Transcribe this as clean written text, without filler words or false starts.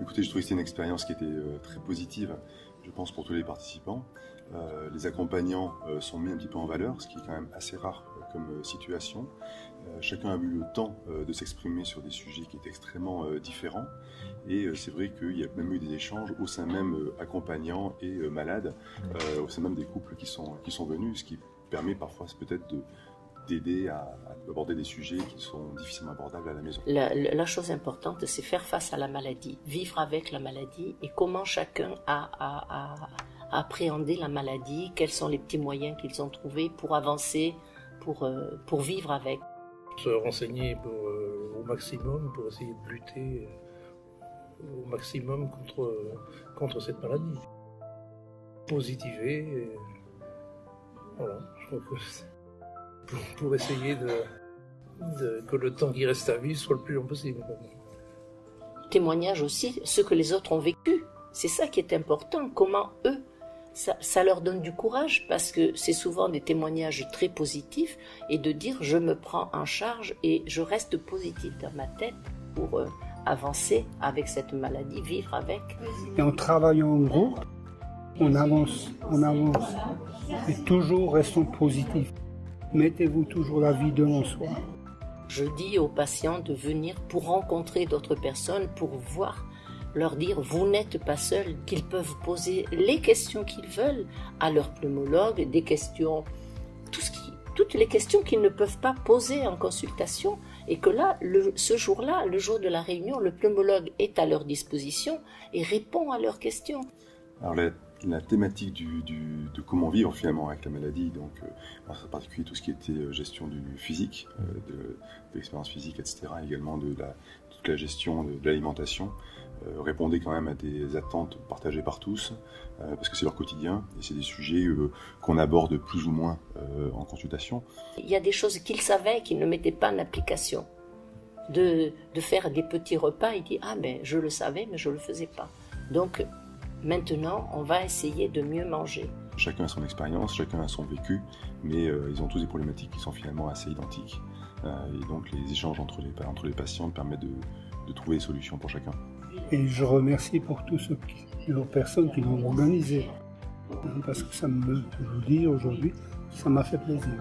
Écoutez, je trouvais que c'était une expérience qui était très positive, je pense, pour tous les participants. Les accompagnants sont mis un petit peu en valeur, ce qui est quand même assez rare comme situation. Chacun a eu le temps de s'exprimer sur des sujets qui étaient extrêmement différents. Et c'est vrai qu'il y a même eu des échanges au sein même accompagnants et malades, au sein même des couples qui sont venus, ce qui permet parfois peut-être d'aider à aborder des sujets qui sont difficilement abordables à la maison. La chose importante, c'est faire face à la maladie, vivre avec la maladie et comment chacun a appréhendé la maladie, quels sont les petits moyens qu'ils ont trouvés pour avancer, pour vivre avec. Se renseigner au maximum pour essayer de lutter au maximum contre cette maladie. Positiver, voilà, je crois que pour essayer que le temps qui reste à vivre soit le plus long possible. Témoignage aussi, ce que les autres ont vécu, c'est ça qui est important, comment eux, ça leur donne du courage parce que c'est souvent des témoignages très positifs et de dire je me prends en charge et je reste positif dans ma tête pour avancer avec cette maladie, vivre avec. Et en travaillant en groupe, on avance et toujours restons positifs. Mettez-vous toujours la vie devant soi. Je dis aux patients de venir pour rencontrer d'autres personnes, pour voir, leur dire vous n'êtes pas seuls, qu'ils peuvent poser les questions qu'ils veulent à leur pneumologue, des questions, toutes les questions qu'ils ne peuvent pas poser en consultation, et que là, ce jour-là, le jour de la réunion, le pneumologue est à leur disposition et répond à leurs questions. Alors la thématique de comment vivre finalement avec la maladie, donc en particulier tout ce qui était gestion du physique, de l'expérience physique, etc., également toute la gestion de l'alimentation, répondait quand même à des attentes partagées par tous, parce que c'est leur quotidien, et c'est des sujets qu'on aborde plus ou moins en consultation. Il y a des choses qu'ils savaient et qu'ils ne mettaient pas en application. De faire des petits repas, il dit « Ah ben je le savais mais je ne le faisais pas ». Donc maintenant, on va essayer de mieux manger. Chacun a son expérience, chacun a son vécu, mais ils ont tous des problématiques qui sont finalement assez identiques. Et donc les échanges entre les patients permettent de trouver des solutions pour chacun. Et je remercie pour toutes les personnes qui l'ont organisé. Parce que je vous dis aujourd'hui, ça m'a fait plaisir.